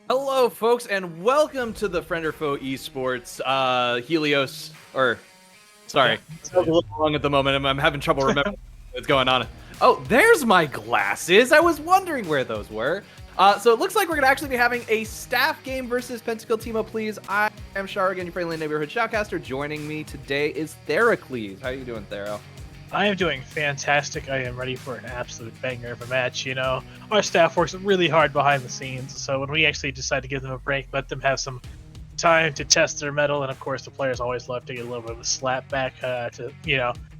Hello, folks, and welcome to the Friend or Foe Esports Helios. Sorry, Yeah. it's a little long at the moment. I'm having trouble remembering what's going on. Oh, there's my glasses. I was wondering where those were. So it looks like we're gonna actually be having a staff game versus Pentakill Team Up, please. I am Sharigan, your friendly neighborhood shoutcaster. Joining me today is Theracles. How are you doing, Thero? I am doing fantastic. I am ready for an absolute banger of a match. Our staff works really hard behind the scenes, so when we actually decide to give them a break, let them have some time to test their mettle, and of course, the players always love to get a little bit of a slap back a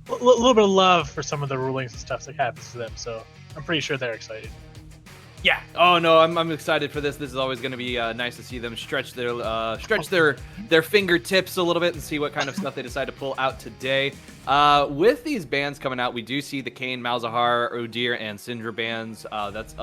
little bit of love for some of the rulings and stuff that happens to them. So I'm pretty sure they're excited. Yeah. Oh no, I'm excited for this. This is always going to be nice to see them stretch their fingertips a little bit and see what kind of stuff they decide to pull out today. With these bands coming out, we do see the Kayn, Malzahar, Udyr, and Syndra bands. That's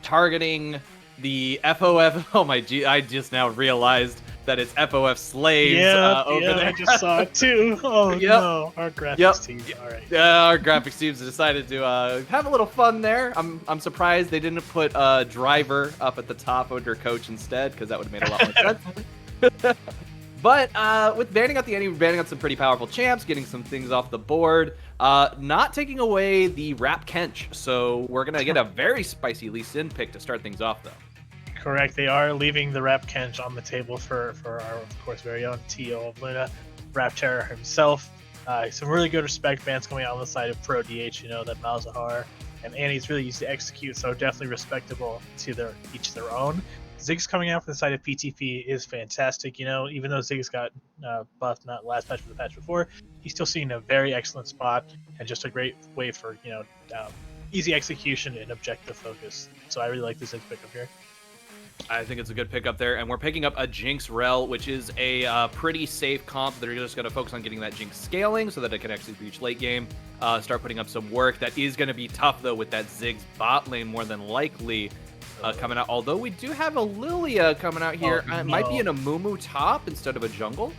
targeting the FOF. Oh my G! I just now realized that it's FOF slaves over there. I just saw it too. Oh no, our graphics team. All right. Our graphics teams decided to have a little fun there. I'm surprised they didn't put driver up at the top under coach instead, because that would have made a lot more sense. But with banning out the enemy, banning out some pretty powerful champs, getting some things off the board, not taking away the Rap Kench. So we're gonna get a very spicy Lee Sin pick to start things off, though. Correct. They are leaving the Rap Kench on the table for our, of course, very own T.O. of Luna, Rap Terror himself. Some really good respect bands coming out on the side of Pro DH, that Malzahar and Annie's really used to execute, so definitely respectable to each their own. Ziggs coming out from the side of PTP is fantastic. Even though Ziggs got buffed not last patch but the patch before, he's still seeing a very excellent spot and just a great way for, easy execution and objective focus. So I really like the Ziggs pickup here. I think it's a good pickup there, and we're picking up a Jinx Rel, which is a pretty safe comp. They're just going to focus on getting that Jinx scaling so that it can actually reach late game, start putting up some work. That is going to be tough, though, with that Ziggs bot lane more than likely coming out. Although we do have a Lilia coming out here. Oh, no. It might be in a Mumu top instead of a jungle.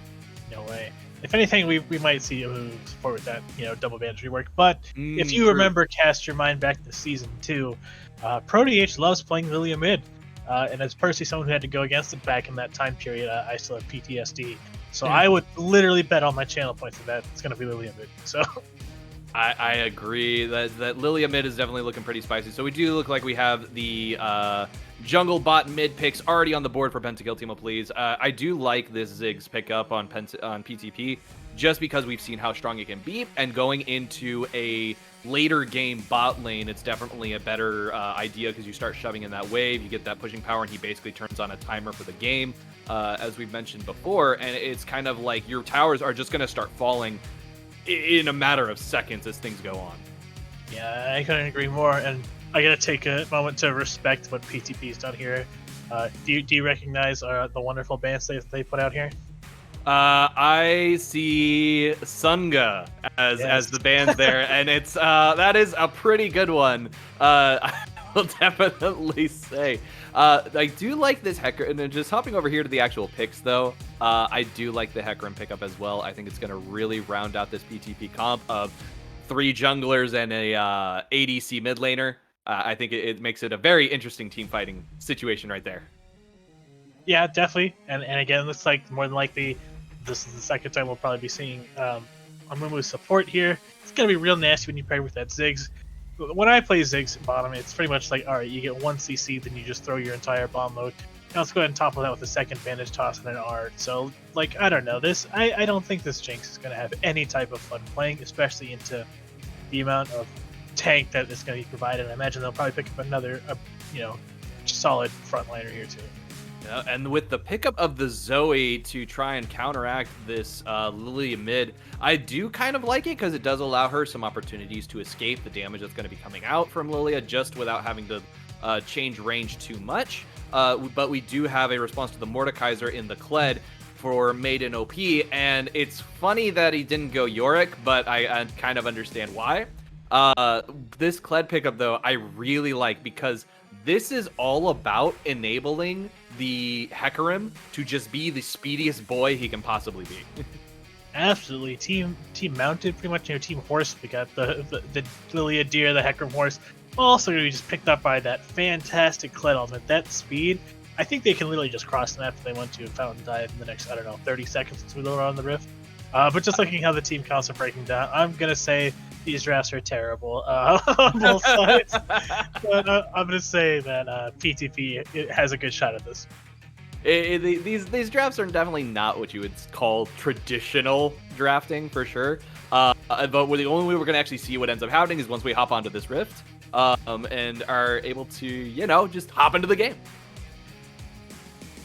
No way. If anything, we might see a move support with that, double bandage rework. But if you true. remember, cast your mind back to Season 2, Pro DH loves playing Lilia mid. And as personally someone who had to go against it back in that time period, I still have PTSD. So I would literally bet all my channel points that it's going to be Lilia mid. So I agree that Lilia mid is definitely looking pretty spicy. So we do look like we have the jungle bot mid picks already on the board for Pentakill Team Up, please. I do like this Ziggs pickup on PTP just because we've seen how strong it can be, and going into a later game bot lane, it's definitely a better idea because you start shoving in that wave, you get that pushing power, and he basically turns on a timer for the game, as we've mentioned before, and it's kind of like your towers are just going to start falling in a matter of seconds as things go on. yeah, I couldn't agree more. And I got to take a moment to respect what PTP's done here. Do you recognize the wonderful bands they put out here? I see Sunga as the band there, and it's that is a pretty good one. I will definitely say. I do like this Hecarim, and then just hopping over here to the actual picks, though, I do like the Hecarim pickup as well. I think it's going to really round out this PTP comp of 3 junglers and a ADC mid laner. I think it makes it a very interesting team fighting situation right there. Yeah, definitely. And again, looks like more than likely this is the second time we'll probably be seeing Amumu's support here. It's going to be real nasty when you pair with that Ziggs. When I play Ziggs bottom, it's pretty much like, all right, you get 1 CC, then you just throw your entire bomb load. Now let's go ahead and topple that with a second bandage toss and an art. So, I don't know. I don't think this Jinx is going to have any type of fun playing, especially into the amount of tank that is going to be provided. I imagine they'll probably pick up another, solid frontliner here too. Yeah, and with the pickup of the Zoe to try and counteract this Lilia mid, I do kind of like it because it does allow her some opportunities to escape the damage that's going to be coming out from Lilia just without having to change range too much. But we do have a response to the Mordekaiser in the Kled for Maiden OP, and it's funny that he didn't go Yorick, but I kind of understand why. This Kled pickup, though, I really like because this is all about enabling the Hecarim to just be the speediest boy he can possibly be. Absolutely. Team mounted, pretty much, team horse. We got the Lilia deer, the Hecarim horse. Also going to be just picked up by that fantastic Kled element. That speed, I think they can literally just cross the map if they want to fountain dive in the next, I don't know, 30 seconds since we go around the rift. But just looking how the team counts are breaking down, I'm gonna say these drafts are terrible on both sides. But I'm gonna say that PTP has a good shot at this. These drafts are definitely not what you would call traditional drafting for sure. But the only way we're gonna actually see what ends up happening is once we hop onto this rift, and are able to, just hop into the game.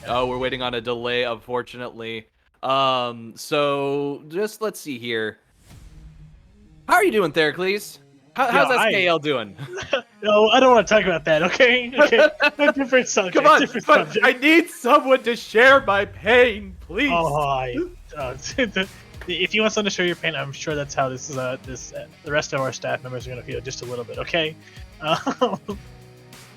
Oh, we're waiting on a delay, unfortunately. So just let's see here. How are you doing, Theracles? How's SKL doing? No, I don't want to talk about that. Okay, different subject. Come on, different subject. I need someone to share my pain, please. If you want someone to share your pain, I'm sure that's how this is. The rest of our staff members are gonna feel just a little bit. Okay.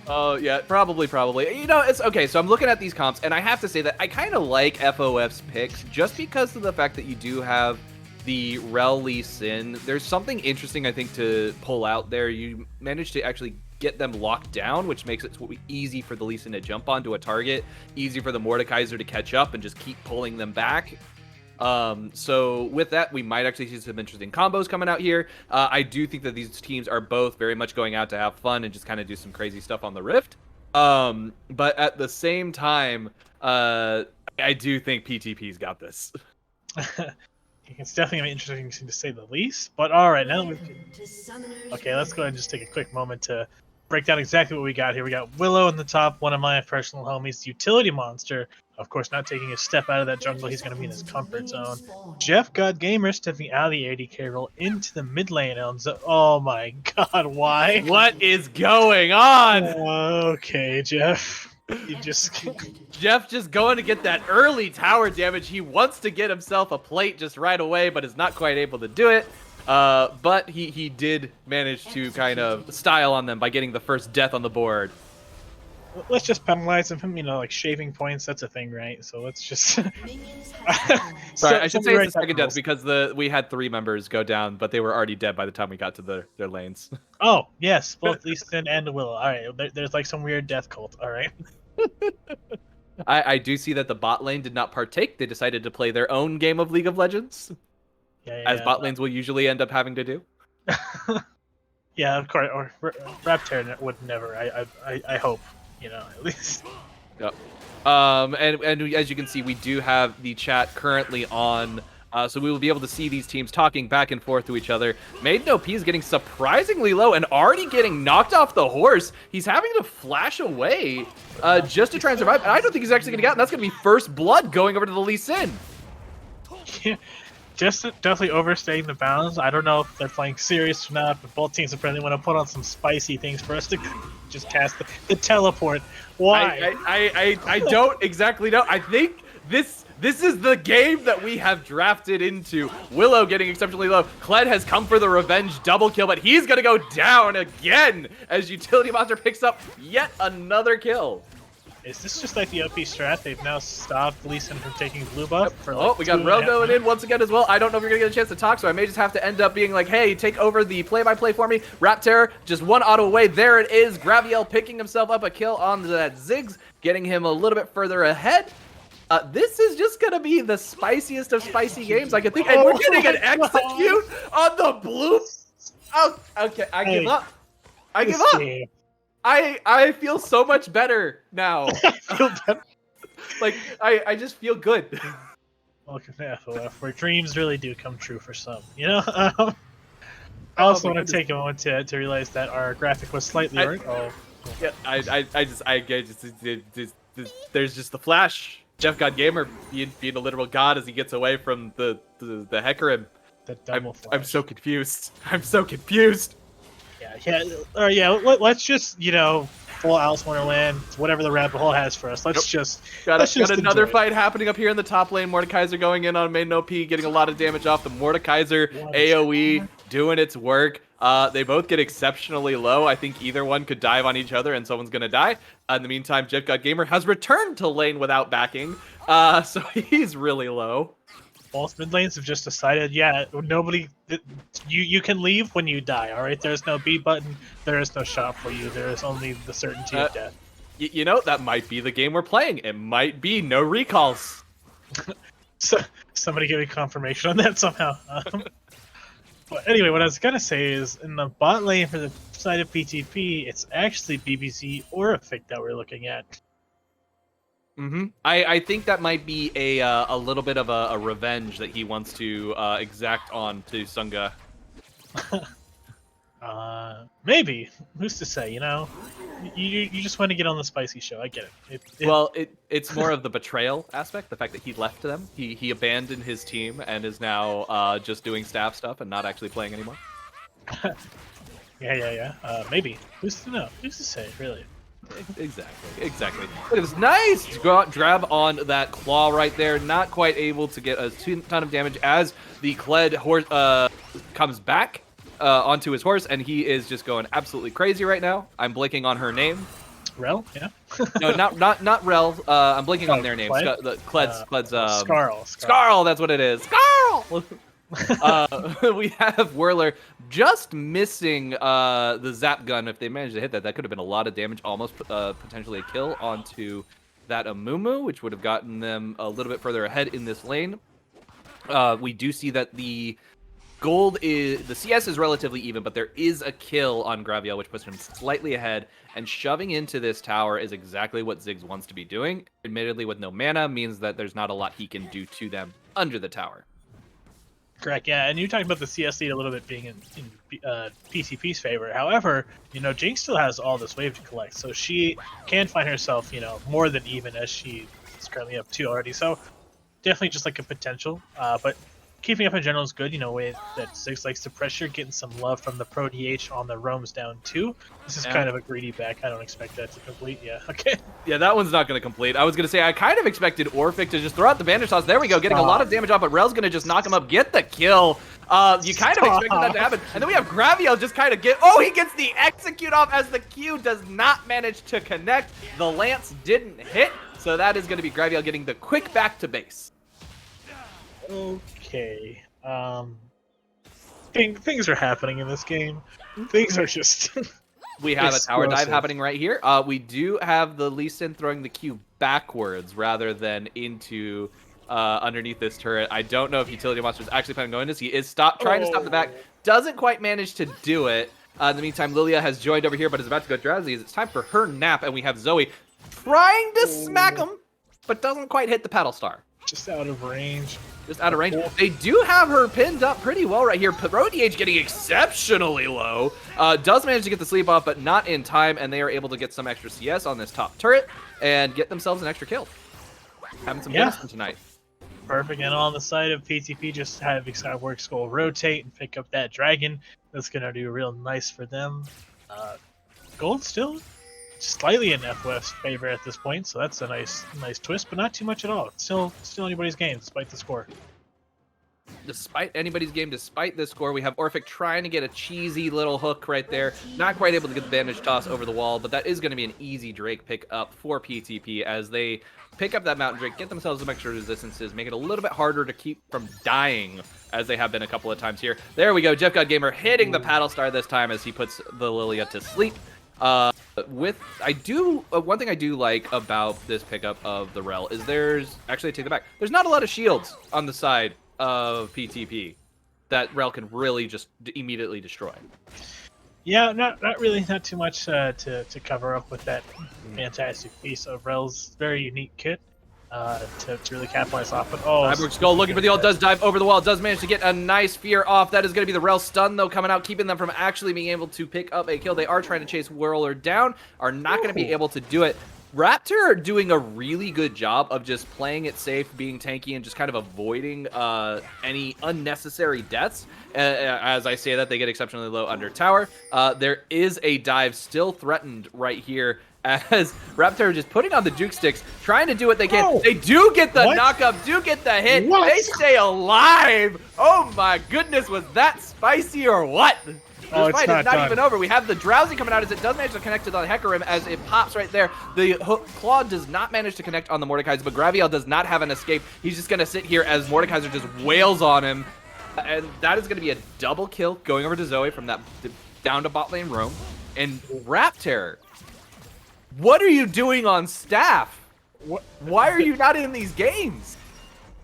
Oh, yeah, probably. It's okay. So I'm looking at these comps, and I have to say that I kind of like FOF's picks just because of the fact that you do have the Rel Lee Sin. There's something interesting, I think, to pull out there. You managed to actually get them locked down, which makes it easy for the Lee Sin to jump onto a target, easy for the Mordekaiser to catch up and just keep pulling them back. So with that, we might actually see some interesting combos coming out here. I do think that these teams are both very much going out to have fun and just kind of do some crazy stuff on the Rift. But at the same time, I do think PTP's got this. It's definitely interesting to say the least. But all right, now okay, let's go ahead and just take a quick moment to break down exactly what we got here. We got Willow in the top, one of my personal homies, Utility Monster. Of course, not taking a step out of that jungle. He's going to be in his comfort zone. Jeff God Gamer stepping out of the ADK role into the mid lane. Oh my god, why? What is going on? Okay, Jeff. Jeff just going to get that early tower damage. He wants to get himself a plate just right away, but is not quite able to do it. But he did manage to kind of style on them by getting the first death on the board. Let's just penalize him, like shaving points. That's a thing, right? So let's just. Sorry, I should say it's the second death because we had 3 members go down, but they were already dead by the time we got to their lanes. Oh yes, both Lee Sin and Willow. All right, there's like some weird death cult. All right. I do see that the bot lane did not partake. They decided to play their own game of League of Legends, as bot lanes will usually end up having to do. Yeah, of course. Or Raptor would never. I hope. At least. Yep. And as you can see, we do have the chat currently on, so we will be able to see these teams talking back and forth to each other. Maiden OP is getting surprisingly low and already getting knocked off the horse. He's having to flash away just to try and survive. And I don't think he's actually going to get out. And that's going to be first blood going over to the Lee Sin. Yeah. Just definitely overstaying the bounds. I don't know if they're playing serious or not, but both teams apparently want to put on some spicy things for us to just cast the teleport. Why? I don't exactly know. I think this is the game that we have drafted into. Willow getting exceptionally low. Kled has come for the revenge double kill, but he's going to go down again as Utility Monster picks up yet another kill. Is this just like the OP strat? They've now stopped Lee Sin from taking blue buff. We got Ro going in once again as well. I don't know if you're going to get a chance to talk, so I may just have to end up being like, hey, take over the play-by-play for me. Raptor, just one auto away. There it is. Graviel picking himself up a kill on that Ziggs, getting him a little bit further ahead. This is just going to be the spiciest of spicy games I can think. And we're getting an execute on the blue. Oh, okay. I give up. I give up. I feel so much better now. Like, I just feel good. Welcome to FOF, where dreams really do come true for some, I also want to take a moment to realize that our graphic was slightly Yeah, there's just the flash. Jeff God Gamer being a literal god as he gets away from the Hecarim. I'm so confused. Yeah. Let's just, full Alice Wonderland, whatever the rabbit hole has for us. Let's just got another fight happening up here in the top lane. Mordekaiser going in on main OP, getting a lot of damage off the Mordekaiser. AoE doing its work. They both get exceptionally low. I think either one could dive on each other and someone's gonna die. In the meantime, Jeff God Gamer has returned to lane without backing, so he's really low. Both mid lanes have just decided, nobody. You can leave when you die. All right, there's no B button. There is no shot for you. There is only the certainty of death. You know, that might be the game we're playing. It might be no recalls. So somebody give me confirmation on that somehow. But anyway, what I was gonna say is in the bot lane for the side of PTP, it's actually BBC Orphic that we're looking at. I think that might be a little bit of a revenge that he wants to exact on to Sunga. Maybe. Who's to say? You know, you just want to get on the spicy show. I get it. Well, it's more of the betrayal aspect. The fact that he left them, he abandoned his team and is now just doing staff stuff and not actually playing anymore. Yeah. Maybe. Who's to know? Who's to say? Really. Exactly. It was nice to go out and grab on that claw right there. Not quite able to get a ton of damage as the Kled horse comes back onto his horse, and he is just going absolutely crazy right now. I'm blinking on her name. Rel, yeah. No, not Rel. I'm blinking on their names. Kled? Kled's Skarl. That's what it is. Skarl. We have Whirler just missing the zap gun. If they managed to hit that, that could have been a lot of damage, almost potentially a kill onto that Amumu, which would have gotten them a little bit further ahead in this lane. We do see that the CS is relatively even, but there is a kill on Graviel, which puts him slightly ahead, and shoving into this tower is exactly what Ziggs wants to be doing. Admittedly, with no mana, means that there's not a lot he can do to them under the tower. Correct, yeah, and you talked about the CS lead a little bit being in PTP's favor. However, you know, Jinx still has all this wave to collect, so she can find herself, you know, more than even as she is currently up 2 already. So definitely just like a potential, but keeping up in general is good. You know, way that Ziggs likes to pressure, getting some love from the Pro DH on the roams down 2. This is kind of a greedy back. I don't expect that to complete. Yeah, okay. Yeah, that one's not going to complete. I was going to say, I kind of expected Orphic to just throw out the bandage toss. There we go, getting a lot of damage off, but Rel's going to just knock him up, get the kill. You kind of expected that to happen. And then we have Graviel just kind of he gets the execute off as the Q does not manage to connect. The Lance didn't hit, so that is going to be Graviel getting the quick back to base. Okay. Things are happening in this game. Things are just... We have a tower dive happening right here. We do have the Lee Sin throwing the Q backwards rather than into underneath this turret. I don't know if Utility Monster is actually planning on going this. He is trying to stop the back. Doesn't quite manage to do it. In the meantime, Lilia has joined over here, but is about to go drowsy. It's time for her nap, and we have Zoe trying to smack him, but doesn't quite hit the paddle star. Just out of range. Just out of range. They do have her pinned up pretty well right here. Pro DH getting exceptionally low. Does manage to get the sleep off, but not in time, and they are able to get some extra CS on this top turret and get themselves an extra kill. Having some bonus tonight. Perfect. And on the side of PTP, just having Skywork Skull rotate and pick up that dragon. That's going to do real nice for them. Gold still slightly in FOF's favor at this point, so that's a nice twist, but not too much at all. It's still anybody's game, despite the score. Despite anybody's game, despite this score, we have Orphic trying to get a cheesy little hook right there. Not quite able to get the bandage toss over the wall, but that is going to be an easy Drake pick up for PTP as they pick up that Mountain Drake, get themselves some extra resistances, make it a little bit harder to keep from dying as they have been a couple of times here. There we go, Jeff God Gamer hitting the paddle star this time as he puts the Lilia to sleep. One thing I do like about this pickup of the Rel is there's not a lot of shields on the side of PTP that Rel can really just immediately destroy. Yeah, not too much to cover up with that fantastic piece of Rel's very unique kit to really capitalize off. But Cyborg Skull looking for the ult, does dive over the wall, does manage to get a nice fear off. That is going to be the Rel stun though coming out, keeping them from actually being able to pick up a kill. They are trying to chase Whirler down, are not going to be able to do it. Raptor are doing a really good job of just playing it safe, being tanky, and just kind of avoiding any unnecessary deaths. As I say that, they get exceptionally low under tower. There is a dive still threatened right here as Raptor just putting on the juke sticks, trying to do what they can. Oh, they do get the knock-up, do get the hit. What? They stay alive. Oh my goodness, was that spicy or what? This fight is not even over. We have the Drowsy coming out as it does manage to connect to the Hecarim as it pops right there. The Claw does not manage to connect on the Mordekaiser, but Graviel does not have an escape. He's just going to sit here as Mordekaiser just wails on him. And that is going to be a double kill going over to Zoe from that down to bot lane roam. And Raptor What are you doing on staff? What? Why are you not in these games?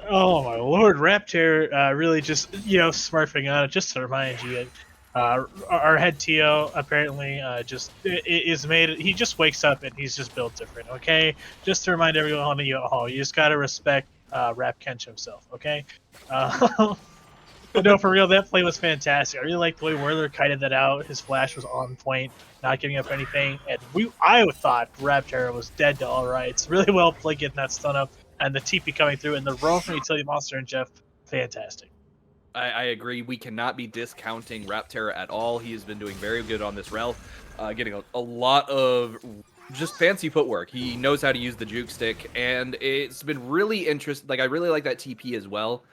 Oh my lord, Raptor really just, smurfing on it, just to remind you. Our head TO apparently is made. He just wakes up and he's just built different. Okay, just to remind everyone at home, you just gotta respect Rap Kench himself. Okay, but no, for real, that play was fantastic. I really liked the way Whirler kited that out. His flash was on point, not giving up anything, and I thought Raptor was dead to all rights. Really well played getting that stun up, and the TP coming through, and the roam from Utility Monster and Jeff, fantastic. I agree. We cannot be discounting Raptor at all. He has been doing very good on this rel, getting a lot of just fancy footwork. He knows how to use the juke stick, and it's been really interesting. Like, I really like that TP as well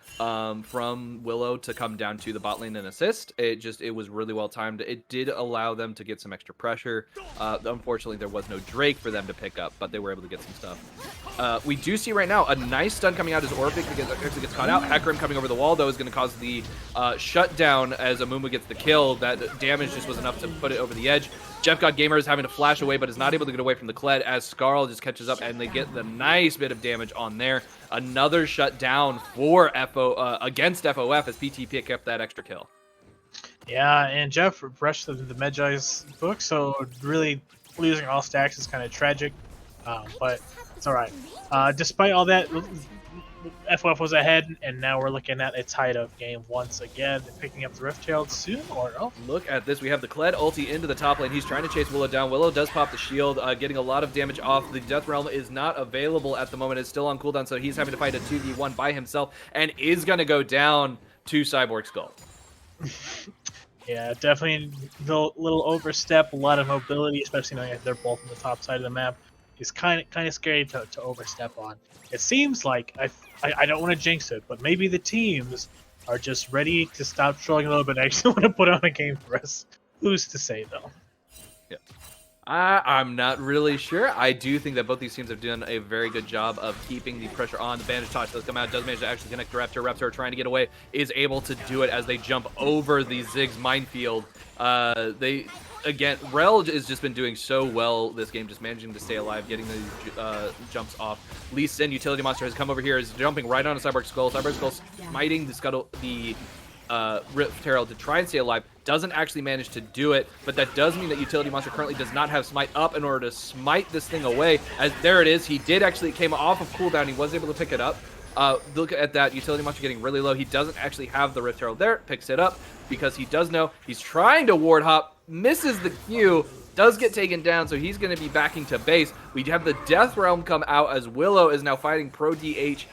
from Willow to come down to the bot lane and assist. It was really well timed. It did allow them to get some extra pressure. Unfortunately, there was no Drake for them to pick up, but they were able to get some stuff. We do see right now a nice stun coming out as Orphic actually gets caught out. Hecarim coming over the wall, though, is going to cause the shutdown as Amumu gets the kill. That damage just was enough to put it over the edge. Jeff God Gamer is having to flash away, but is not able to get away from the Kled as Skarl just catches up, and they get the nice bit of damage on there. Another shutdown for against FOF as PT pick up that extra kill. Yeah, and Jeff rushed the Medjai's book, so really losing all stacks is kind of tragic, but it's all right. Despite all that, FOF was ahead, and now we're looking at a tied up game once again. Picking up the Rift Herald soon, or no? Look at this. We have the Kled ulti into the top lane. He's trying to chase Willow down. Willow does pop the shield, getting a lot of damage off. The Death Realm is not available at the moment. It's still on cooldown, so he's having to fight a 2v1 by himself and is going to go down to Cyborg Skull. Yeah, definitely a little overstep, a lot of mobility, especially knowing they're both on the top side of the map. It's kind of scary to overstep on. It seems like, I don't want to jinx it, but maybe the teams are just ready to stop trolling a little bit and actually want to put on a game for us. Who's to say, though? Yeah. I'm not really sure. I do think that both these teams have done a very good job of keeping the pressure on. The Bandage Touch does come out, does manage to actually connect to Raptor. Raptor trying to get away, is able to do it as they jump over the Ziggs minefield. Again, Rel has just been doing so well this game, just managing to stay alive, getting the jumps off. Lee Sin, Utility Monster, has come over here, is jumping right onto Cyborg Skull. Cyborg Skull smiting the Rift Herald to try and stay alive. Doesn't actually manage to do it, but that does mean that Utility Monster currently does not have Smite up in order to smite this thing away. As there it is, he did actually came off of cooldown. He was able to pick it up. Look at that, Utility Monster getting really low. He doesn't actually have the Rift Herald there. Picks it up because he does know he's trying to ward hop. Misses the Q. Does get taken down, so he's going to be backing to base. We have the Death Realm come out as Willow is now fighting Pro DH.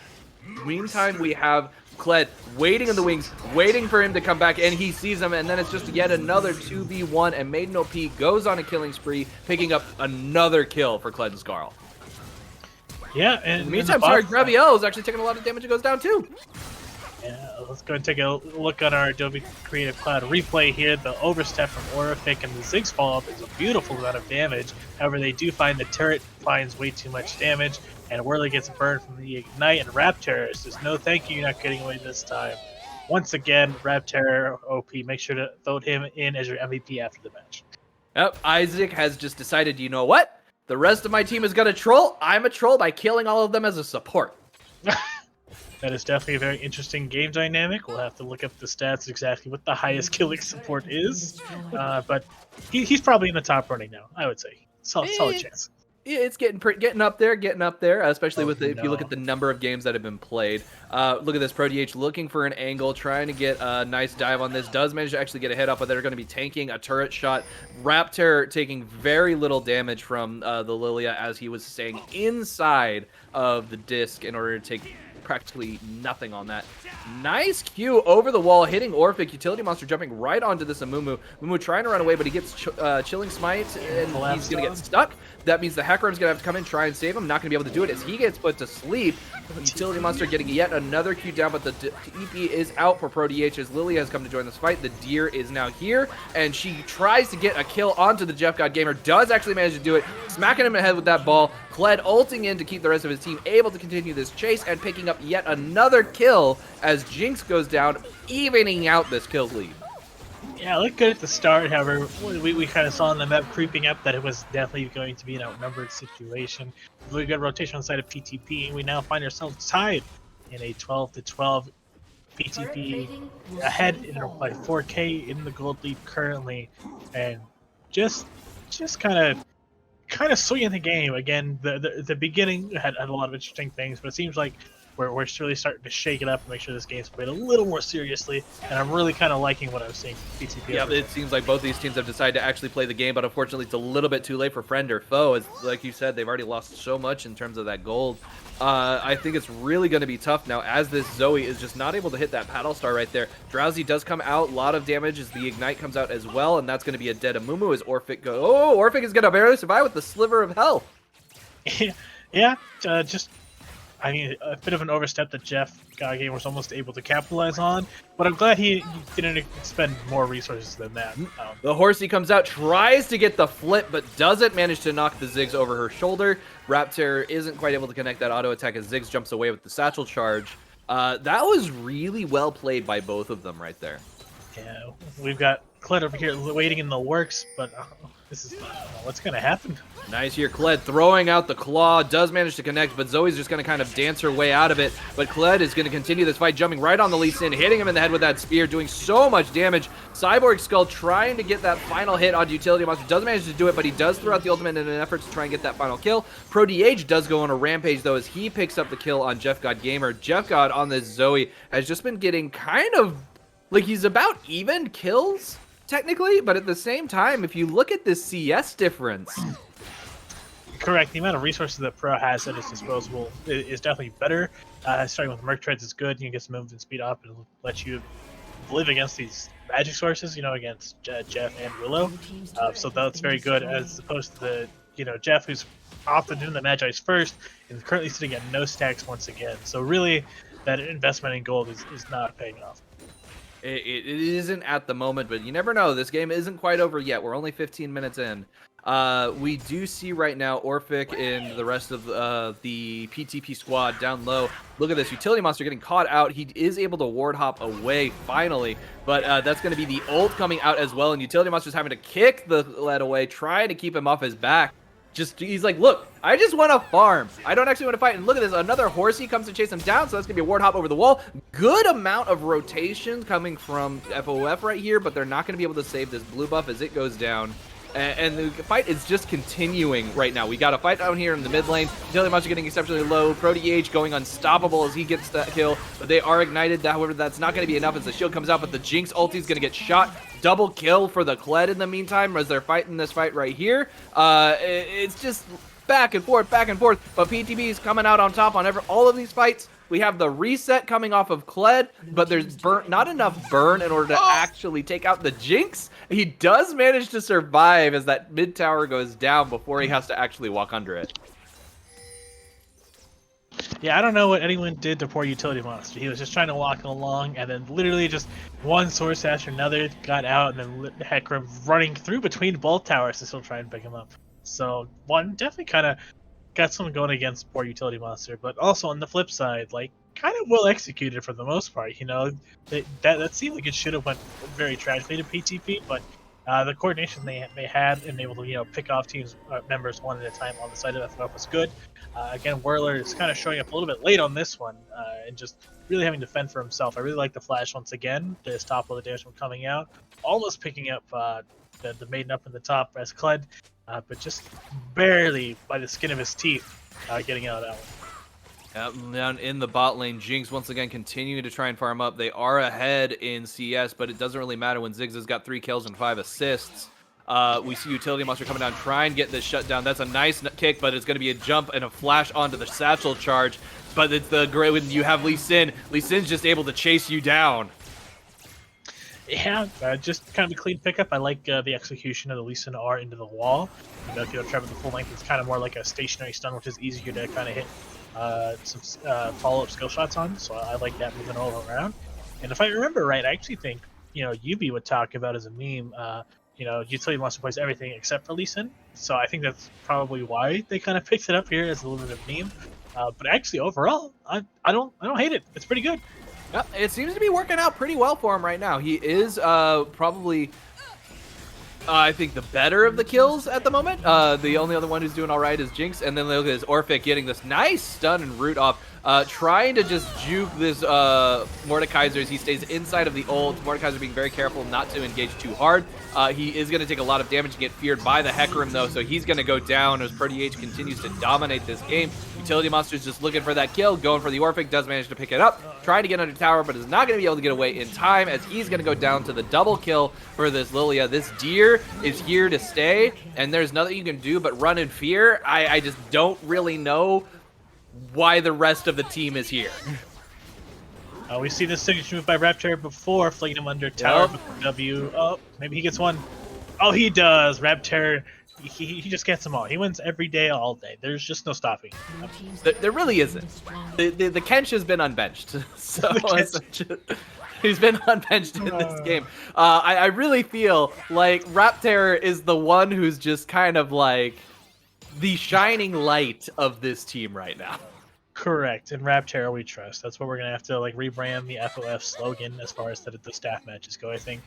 Meantime, we have Kled waiting in the wings, waiting for him to come back, and he sees him, and then it's just yet another 2v1, and Maiden OP goes on a killing spree, picking up another kill for Kled and Skarl. Yeah, and in the meantime, sorry, Graviel is actually taking a lot of damage. It goes down too. Yeah, let's go and take a look on our Adobe Creative Cloud replay here. The overstep from Orphic and the Ziggs follow-up is a beautiful amount of damage. However, they do find the turret finds way too much damage, and Whirly gets burned from the Ignite, and Raptor says, no thank you, you're not getting away this time. Once again, Raptor OP, make sure to vote him in as your MVP after the match. Yep, Isaac has just decided, you know what? The rest of my team is going to troll. I'm a troll by killing all of them as a support. That is definitely a very interesting game dynamic. We'll have to look up the stats exactly what the highest killing support is. But he's probably in the top running now, I would say. Solid chance. Yeah, it's getting up there, especially with if you look at the number of games that have been played. Look at this, Pro DH looking for an angle, trying to get a nice dive on this. Does manage to actually get a hit up, but they're going to be tanking a turret shot. Raptor taking very little damage from the Lilia as he was staying inside of the disc in order to take practically nothing on that. Nice Q over the wall, hitting Orphic. Utility Monster jumping right onto this Amumu. Amumu trying to run away, but he gets Chilling Smite, and he's going to get stuck. That means the Hecarim's going to have to come in, try and save him. Not going to be able to do it as he gets put to sleep. Utility Monster getting yet another Q down, but the EP is out for Pro DH as Lily has come to join this fight. The Deer is now here, and she tries to get a kill onto the Jeff God Gamer. Does actually manage to do it, smacking him in the head with that ball. Kled ulting in to keep the rest of his team able to continue this chase and picking up yet another kill as Jinx goes down, evening out this kill lead. Yeah, it looked good at the start. However, we kind of saw on the map creeping up that it was definitely going to be an outnumbered situation. Really good rotation on the side of PTP, and we now find ourselves tied in a 12-12. PTP ahead by 4K in the gold lead currently, and just kind of swinging the game again. The beginning had a lot of interesting things, but it seems like we're really starting to shake it up and make sure this game's played a little more seriously. And I'm really kind of liking what I'm seeing from PTP. Yeah, it seems like both these teams have decided to actually play the game, but unfortunately it's a little bit too late for friend or foe. As like you said, they've already lost so much in terms of that gold. I think it's really going to be tough now as this Zoe is just not able to hit that paddle star right there. Drowsy does come out, a lot of damage as the Ignite comes out as well, and that's going to be a dead Amumu as Orphic go. Oh, Orphic is going to barely survive with the sliver of health. Yeah, just I mean, a bit of an overstep that Jeff Game was almost able to capitalize on, but I'm glad he didn't expend more resources than that. The Horsey comes out, tries to get the flip, but doesn't manage to knock the Ziggs over her shoulder. Raptor isn't quite able to connect that auto attack as Ziggs jumps away with the satchel charge. That was really well played by both of them right there. Yeah, we've got Kled over here waiting in the works, but this is what's going to happen. Nice here, Kled throwing out the claw, does manage to connect, but Zoe's just going to kind of dance her way out of it. But Kled is going to continue this fight, jumping right on the Lee Sin, hitting him in the head with that spear, doing so much damage. Cyborg Skull trying to get that final hit on Utility Monster, doesn't manage to do it, but he does throw out the ultimate in an effort to try and get that final kill. Pro DH does go on a rampage, though, as he picks up the kill on Jeff God Gamer. Jeff God on this Zoe has just been getting kind of, like, he's about even kills, technically, but at the same time, if you look at this CS difference... Correct. The amount of resources that Pro has at his disposal is definitely better. Starting with Merc Treads is good. You can get some movement speed up and let you live against these magic sources, against Jeff and Willow. So that's very good, as opposed to the, Jeff, who's often doing the Magi's first and currently sitting at no stacks once again. So really, that investment in gold is not paying off. It isn't at the moment, but you never know. This game isn't quite over yet. We're only 15 minutes in. We do see right now Orphic and the rest of the PTP squad down low. Look at this. Utility Monster getting caught out. He is able to ward hop away finally, but that's going to be the ult coming out as well, and Utility Monster's having to kick the lead away, trying to keep him off his back. He's like, look, I just want to farm. I don't actually want to fight. And look at this. Another Horsey comes to chase him down, so that's going to be a ward hop over the wall. Good amount of rotation coming from FOF right here, but they're not going to be able to save this blue buff as it goes down. And the fight is just continuing right now. We got a fight down here in the mid lane. Utility Monster getting exceptionally low. Pro DH going unstoppable as he gets that kill. But they are ignited. However, that's not going to be enough as the shield comes out. But the Jinx ulti is going to get shot. Double kill for the Kled in the meantime as they're fighting this fight right here. It's just back and forth, back and forth. But PTP is coming out on top on all of these fights. We have the reset coming off of Kled, but there's not enough burn in order to actually take out the Jinx. He does manage to survive as that mid tower goes down before he has to actually walk under it. Yeah, I don't know what anyone did to poor Utility Monster. He was just trying to walk along, and then literally just one source after another got out, and then Hecarim running through between both towers to still try and pick him up. So one definitely kind of got something going against poor Utility Monster, but also on the flip side, like, kind of well executed for the most part. That seemed like it should have went very tragically to PTP, but the coordination they had and able to pick off teams members one at a time on the side of FFF was good. Again, Whirler is kind of showing up a little bit late on this one and just really having to fend for himself. I really like the flash once again to stop all the damage from coming out, almost picking up the maiden up in the top as Kled. But just barely by the skin of his teeth getting out of that one. Down in the bot lane, Jinx once again continuing to try and farm up. They are ahead in CS, but it doesn't really matter when Ziggs has got 3 kills and 5 assists. We see Utility Monster coming down, try and get this shut down. That's a nice kick, but it's going to be a jump and a flash onto the satchel charge. But it's the great when you have Lee Sin. Lee Sin's just able to chase you down. Yeah, just kind of a clean pickup. I like the execution of the Lee Sin R into the wall. If you don't travel the full length, it's kind of more like a stationary stun, which is easier to kind of hit some follow-up skill shots on. So I like that moving all around. And if I remember right, I actually think Yubi would talk about as a meme. Utility Monster plays everything except for Lee Sin. So I think that's probably why they kind of picked it up here as a little bit of a meme. But actually, overall, I don't hate it. It's pretty good. Yep, it seems to be working out pretty well for him right now. He is probably, I think, the better of the kills at the moment. The only other one who's doing all right is Jinx, and then look at his Orphic getting this nice stun and root off. Trying to just juke this Mordekaiser as he stays inside of the ult. Mordekaiser being very careful not to engage too hard. He is going to take a lot of damage and get feared by the Hecarim, though, so he's going to go down as PTP continues to dominate this game. Utility Monster's just looking for that kill, going for the Orphic, does manage to pick it up, trying to get under tower, but is not going to be able to get away in time as he's going to go down to the double kill for this Lilia. This deer is here to stay, and there's nothing you can do but run in fear. I just don't really know why the rest of the team is here. We see this signature move by Raptor before, flinging him under tower with W. Oh, maybe he gets one. Oh, he does. Raptor, he just gets them all. He wins every day, all day. There's just no stopping. There really isn't. The Kench has been unbenched. So he's been unbenched in this game. I really feel like Raptor is the one who's just kind of like the shining light of this team right now. Correct. And Raptor we trust. That's what we're gonna have to like rebrand the FOF slogan as far as the staff matches go, I think.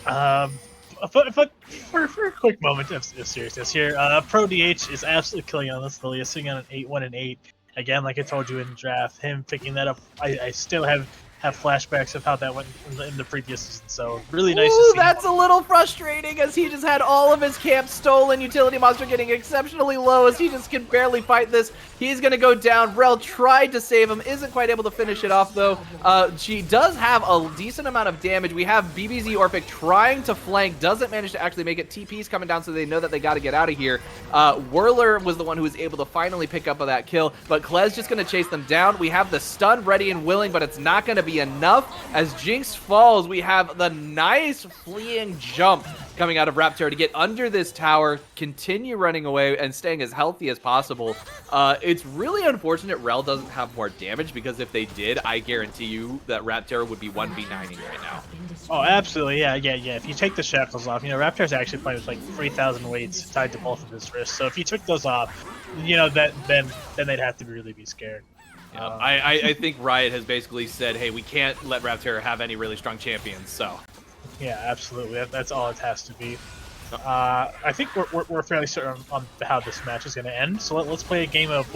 But for a quick moment of seriousness here, Pro DH is absolutely killing on this Lilia, sitting on an 8-1-8. Again, like I told you in draft, him picking that up, I still have flashbacks of how that went in the previous season, so really nice to see. That's a little frustrating as he just had all of his camp stolen. Utility Monster getting exceptionally low as he just can barely fight this. He's going to go down. Rel tried to save him, isn't quite able to finish it off though. She does have a decent amount of damage. We have BBZ Orphic trying to flank, doesn't manage to actually make it. TP's coming down, so they know that they got to get out of here. Whirler was the one who was able to finally pick up that kill, but Klez just going to chase them down. We have the stun ready and willing, but it's not going to be enough. As Jinx falls, we have the nice fleeing jump coming out of Raptor to get under this tower, continue running away, and staying as healthy as possible. It's really unfortunate Rel doesn't have more damage, because if they did, I guarantee you that Raptor would be 1v9ing right now. Oh, absolutely, yeah. If you take the shackles off, Raptor's actually playing with like 3,000 weights tied to both of his wrists. So if you took those off, then they'd have to really be scared. Yeah, I think Riot has basically said, hey, we can't let Raptor have any really strong champions, so. Yeah, absolutely. That's all it has to be. I think we're fairly certain on how this match is going to end. So let's play a game of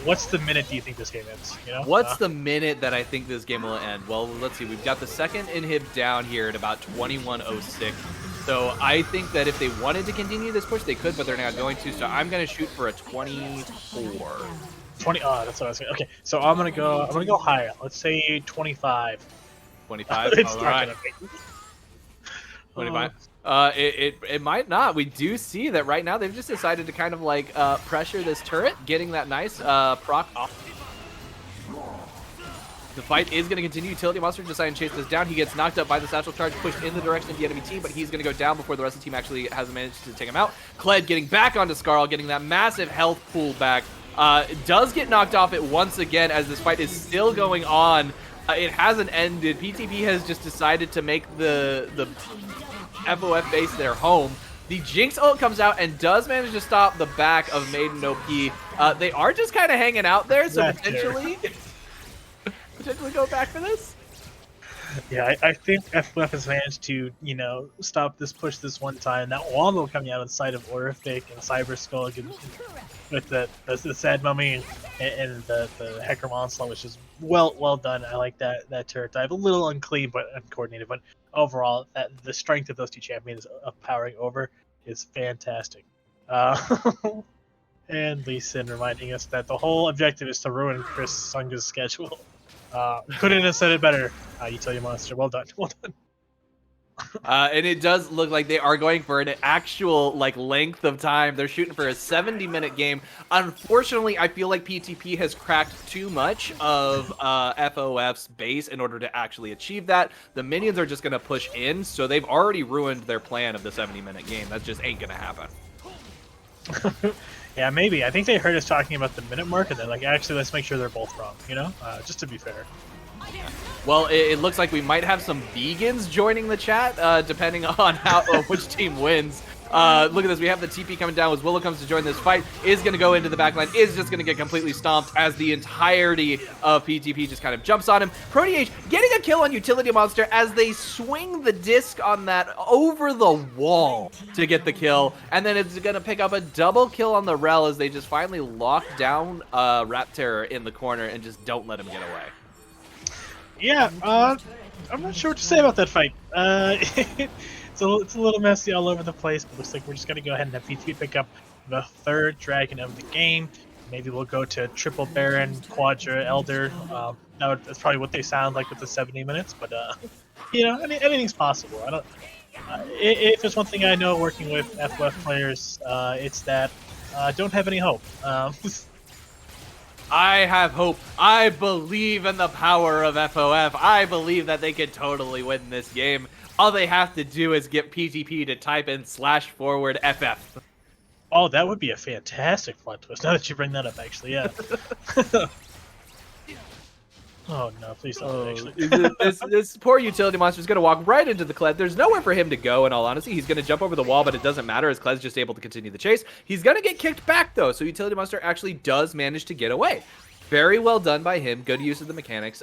what's the minute do you think this game ends? What's the minute that I think this game will end? Well, let's see. We've got the second inhib down here at about 21:06. So I think that if they wanted to continue this push, they could, but they're not going to. So I'm going to shoot for a 24. 20. Oh, that's what I was saying. Okay, so I'm gonna go higher. Let's say 25. 25. It's All not right. gonna be. 25. It might not. We do see that right now they've just decided to kind of like pressure this turret, getting that nice proc off. The fight is going to continue. Utility Monster deciding to chase this down. He gets knocked up by the satchel charge, pushed in the direction of the enemy team, but he's going to go down before the rest of the team actually has managed to take him out. Kled getting back onto Skarl, getting that massive health pool back. Does get knocked off it once again as this fight is still going on. It hasn't ended. PTP has just decided to make the FOF base their home. The Jinx ult comes out and does manage to stop the back of Maiden OP. They are just kind of hanging out there, so potentially go back for this. Yeah, I think FOF has managed to, stop this push this one time. That wombo coming out inside of Orphic and Cyber Skull with the Sad Mummy and the Hecarim Onslaught, which is well done. I like that turret dive. A little unclean but uncoordinated, but overall, the strength of those two champions of powering over is fantastic. And Lee Sin reminding us that the whole objective is to ruin Chris Sunga's schedule. Couldn't have said it better. Utility Monster, well done. And it does look like they are going for an actual length of time. They're shooting for a 70-minute game. Unfortunately, I feel like PTP has cracked too much of FOF's base in order to actually achieve that. The minions are just going to push in, so they've already ruined their plan of the 70-minute game. That just ain't going to happen. Yeah, maybe. I think they heard us talking about the minute mark, and they're like, actually, let's make sure they're both wrong, just to be fair. Well, it looks like we might have some vegans joining the chat, depending on which team wins. Look at this. We have the TP coming down as Willow comes to join this fight. Is going to go into the backline. Is just going to get completely stomped as the entirety of PTP just kind of jumps on him. Proteage getting a kill on Utility Monster as they swing the disc on that over the wall to get the kill. And then it's going to pick up a double kill on the Rel as they just finally lock down Raptor in the corner and just don't let him get away. Yeah, I'm not sure what to say about that fight. It's a little messy all over the place, but looks like we're just going to go ahead and have PTP pick up the third dragon of the game. Maybe we'll go to triple Baron, Quadra, Elder. That's probably what they sound like with the 70 minutes, but you know, anything's possible. I don't. If there's one thing I know working with FOF players, it's that don't have any hope. I have hope. I believe in the power of FOF. I believe that they could totally win this game. All they have to do is get PTP to type in /forward FF. Oh, that would be a fantastic plot twist. Now that you bring that up, actually, yeah. Oh no, please don't. Actually, this poor Utility Monster is going to walk right into the Kled. There's nowhere for him to go, in all honesty. He's going to jump over the wall, but it doesn't matter as Kled's just able to continue the chase. He's going to get kicked back, though, so Utility Monster actually does manage to get away. Very well done by him. Good use of the mechanics.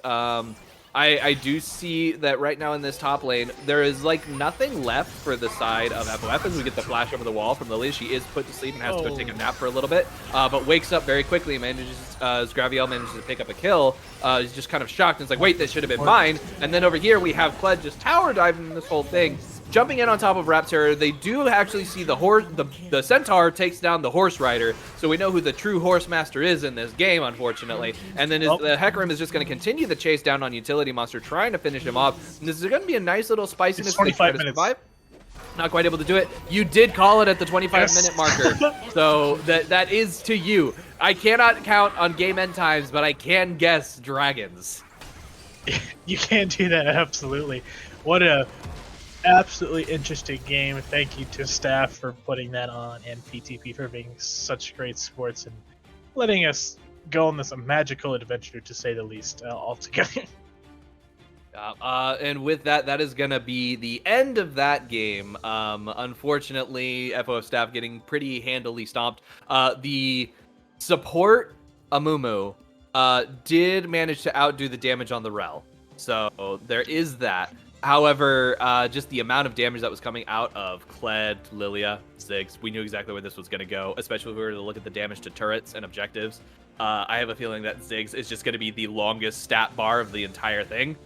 I do see that right now in this top lane, there is like nothing left for the side of FOF as we get the flash over the wall from Lily. She is put to sleep and has to go take a nap for a little bit, but wakes up very quickly and manages, as Graviel manages to pick up a kill. He's just kind of shocked and it's like, wait, this should have been mine. And then over here we have Kled just tower diving this whole thing. Jumping in on top of Raptor, they do actually see the Centaur takes down the Horse Rider, so we know who the true Horse Master is in this game, unfortunately. And then the Hecarim is just going to continue the chase down on Utility Monster, trying to finish him off. And this is going to be a nice little spiciness. It's 25 minutes. Not quite able to do it. You did call it at the 25-minute marker, so that is to you. I cannot count on game end times, but I can guess dragons. You can do that, absolutely. What a absolutely interesting game. Thank you to staff for putting that on and PTP for being such great sports and letting us go on this magical adventure, to say the least, altogether. And with that, that is going to be the end of that game. Unfortunately, FOF staff getting pretty handily stomped. The support, Amumu, did manage to outdo the damage on the Rel. So there is that. However, just the amount of damage that was coming out of Kled, Lilia, Ziggs, we knew exactly where this was going to go, especially if we were to look at the damage to turrets and objectives. I have a feeling that Ziggs is just going to be the longest stat bar of the entire thing.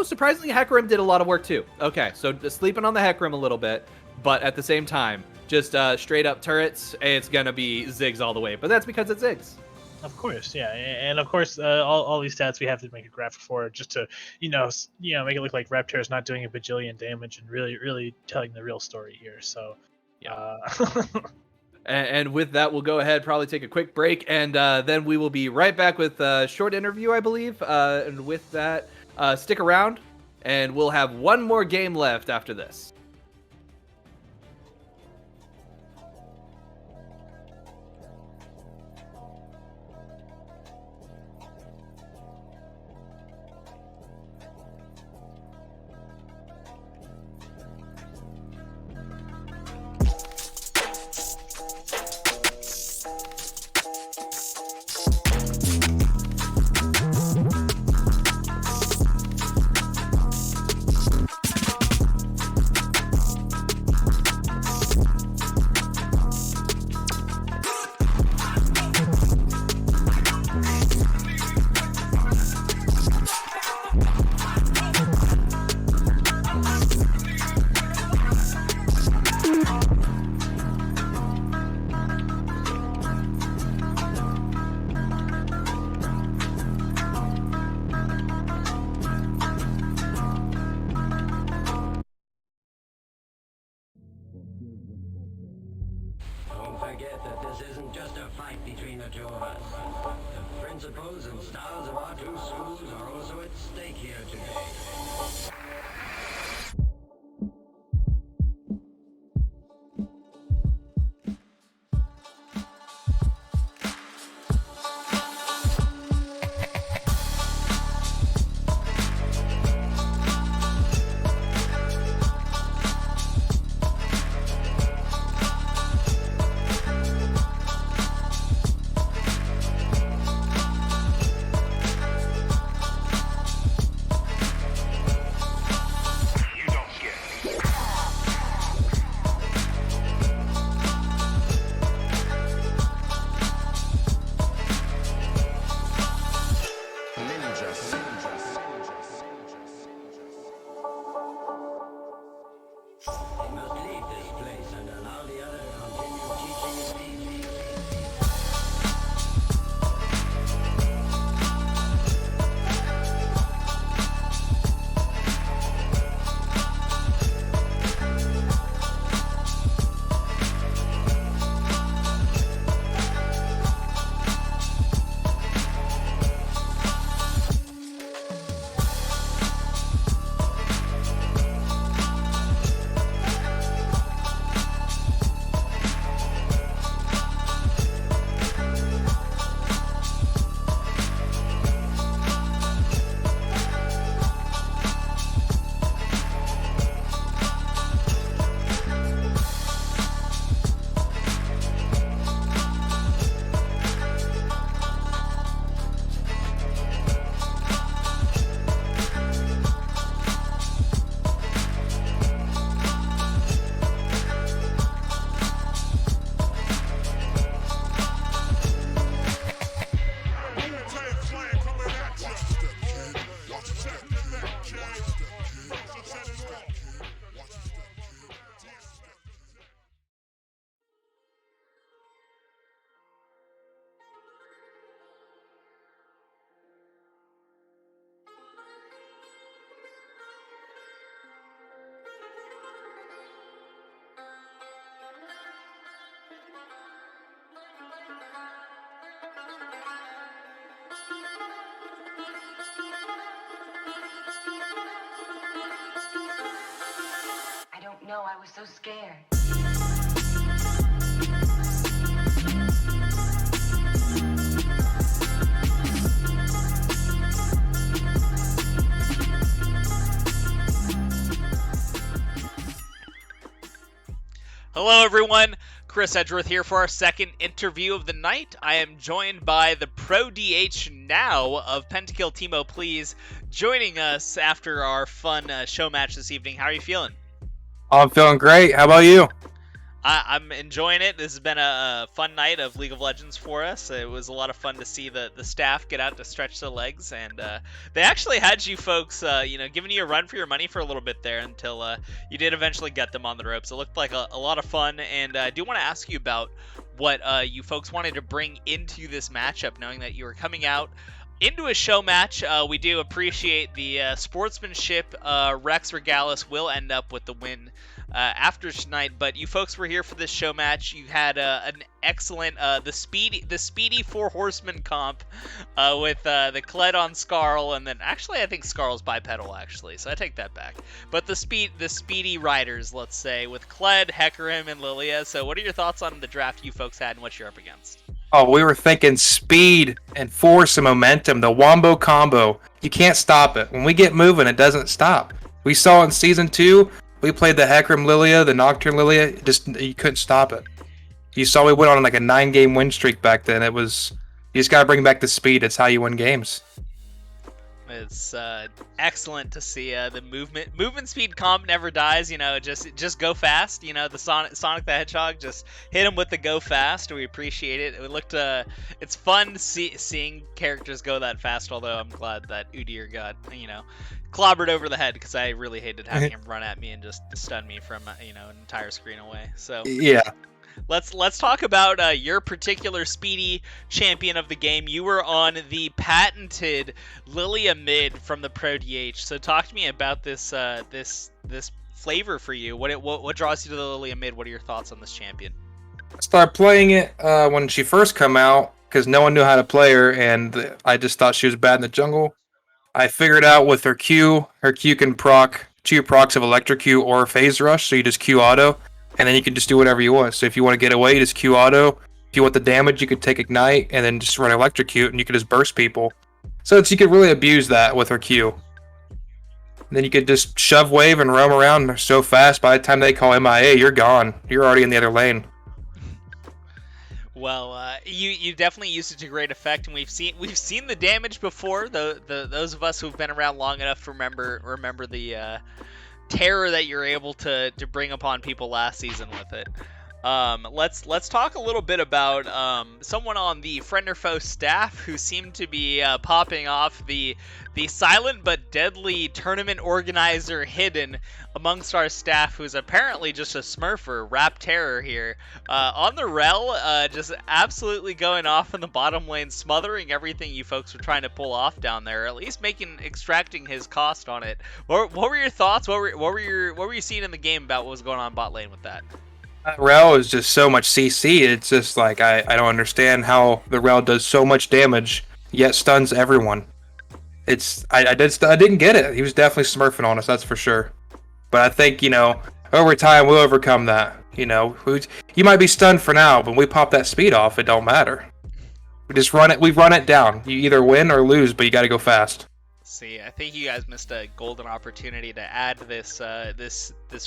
Surprisingly, Hecarim did a lot of work too. Okay, so sleeping on the Hecarim a little bit, but at the same time, just straight up turrets, it's going to be Ziggs all the way. But that's because it's Ziggs. Of course, yeah, and of course, all these stats we have to make a graphic for, just to make it look like Raptor is not doing a bajillion damage and really telling the real story here. So, yeah. And with that, we'll go ahead, probably take a quick break, and then we will be right back with a short interview, I believe. And with that, stick around, and we'll have one more game left after this. forget that this isn't just a fight between the two of us. The principles and styles of our two schools are also at stake here today. scared. Hello everyone, Chris Edgeworth here for our second interview of the night. I am joined by the Pro DH now of Pentakill Timo Please, joining us after our fun show match this evening. How are you feeling? I'm feeling great. How about you? I'm enjoying it. This has been a fun night of League of Legends for us. It was a lot of fun to see the staff get out to stretch their legs, and they actually had you folks, giving you a run for your money for a little bit there until you did eventually get them on the ropes. It looked like a lot of fun, and I do want to ask you about what you folks wanted to bring into this matchup, knowing that you were coming out into a show match. We do appreciate the sportsmanship. Rex Regalis will end up with the win after tonight, but you folks were here for this show match. You had an excellent the speedy Four Horsemen comp with the Kled on Skarl, and then actually I think Skarl's bipedal actually, so I take that back. But the speedy riders, let's say, with Kled, Hecarim, and Lilia. So what are your thoughts on the draft you folks had and what you're up against? Oh, we were thinking speed and force and momentum, the wombo combo. You can't stop it. When we get moving, it doesn't stop. We saw it in Season 2. We played the Hecarim Lilia, the Nocturne Lilia. You couldn't stop it. You saw we went on like a 9-game win streak back then. You just got to bring back the speed. It's how you win games. It's excellent to see the movement speed comp never dies. Just go fast. The Sonic the Hedgehog, just hit him with the go fast. We appreciate it. It looked it's fun seeing characters go that fast. Although I'm glad that Udyr got clobbered over the head, because I really hated having him run at me and just stun me from an entire screen away. So yeah. Let's talk about your particular speedy champion of the game. You were on the patented Lilia mid from the Pro DH. So talk to me about this flavor for you. What draws you to the Lilia mid? What are your thoughts on this champion? I started playing it when she first come out because no one knew how to play her, and I just thought she was bad in the jungle. I figured out with her Q can proc 2 procs of Electrocute or Phase Rush, so you just Q auto. And then you can just do whatever you want. So if you want to get away, you just Q auto. If you want the damage, you could take Ignite and then just run Electrocute, and you could just burst people. So you could really abuse that with her Q. And then you could just shove wave and roam around so fast. By the time they call MIA, you're gone. You're already in the other lane. Well, you definitely used it to great effect, and we've seen the damage before. Those of us who've been around long enough to remember the terror that you're able to bring upon people last season with it. Let's talk a little bit about someone on the Friend or Foe staff who seemed to be popping off the silent but deadly tournament organizer hidden amongst our staff, who's apparently just a smurfer, Rap Terror here. On the Rel, just absolutely going off in the bottom lane, smothering everything you folks were trying to pull off down there, or at least extracting his cost on it. What were your thoughts? What were you seeing in the game about what was going on bot lane with that? Rel is just so much CC. It's just like I don't understand how the Rel does so much damage yet stuns everyone. I didn't get it. He was definitely smurfing on us, that's for sure. But I think over time we'll overcome that. You might be stunned for now, but when we pop that speed off, it don't matter. We just run it. We run it down. You either win or lose, but you got to go fast. See, I think you guys missed a golden opportunity to add this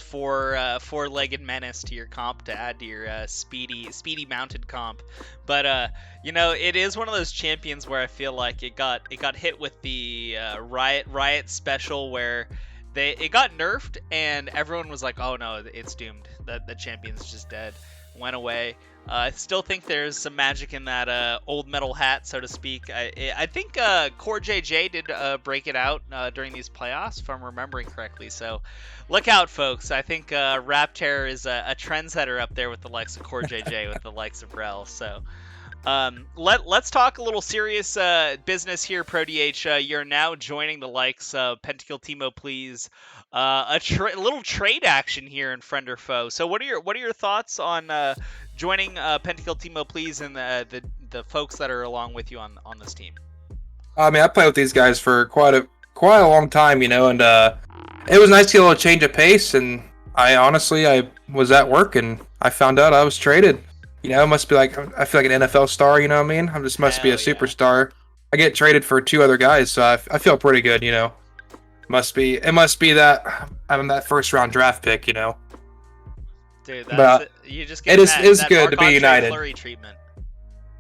four-legged menace to your comp, to add to your speedy mounted comp. But it is one of those champions where I feel like it got hit with the riot special, where it got nerfed and everyone was like, oh no, it's doomed. The champion's just dead. Went away. I still think there's some magic in that old metal hat, so to speak. I think Core JJ did break it out during these playoffs, if I'm remembering correctly. So look out, folks. I think Rap Terror is a trendsetter up there with the likes of Core JJ, with the likes of Rel. So let's talk a little serious business here, Pro DH. You're now joining the likes of Pentakill Timo Please. A little trade action here in Friend or Foe. So what are your thoughts on joining Pentakill Timo Please and the folks that are along with you on this team? I mean, I played with these guys for quite a long time, and it was nice to get a little change of pace. And I honestly, I was at work and I found out I was traded. You know, it must be like, I feel like an NFL star, you know what I mean? I just must be a Hell yeah. superstar. I get traded for 2 other guys, so I feel pretty good, you know. It must be that I'm that first round draft pick, you know. Dude, But you just it get is that good to be Marc-Andre united. Fleury treatment.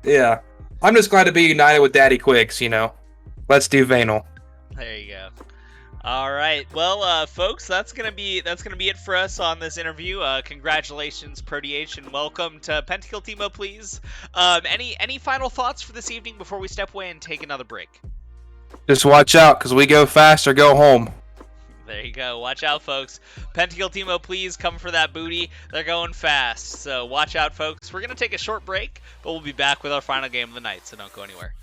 Yeah. I'm just glad to be united with Daddy Quiggs, you know. Let's do Vanal. There you go. All right, well, folks, that's gonna be it for us on this interview. Congratulations, ProTH, and welcome to Pentakill Timo, please. Any final thoughts for this evening before we step away and take another break? Just watch out, because we go fast or go home. There you go. Watch out, folks. Pentakill Timo, please come for that booty. They're going fast, so watch out, folks. We're gonna take a short break, but we'll be back with our final game of the night, so don't go anywhere.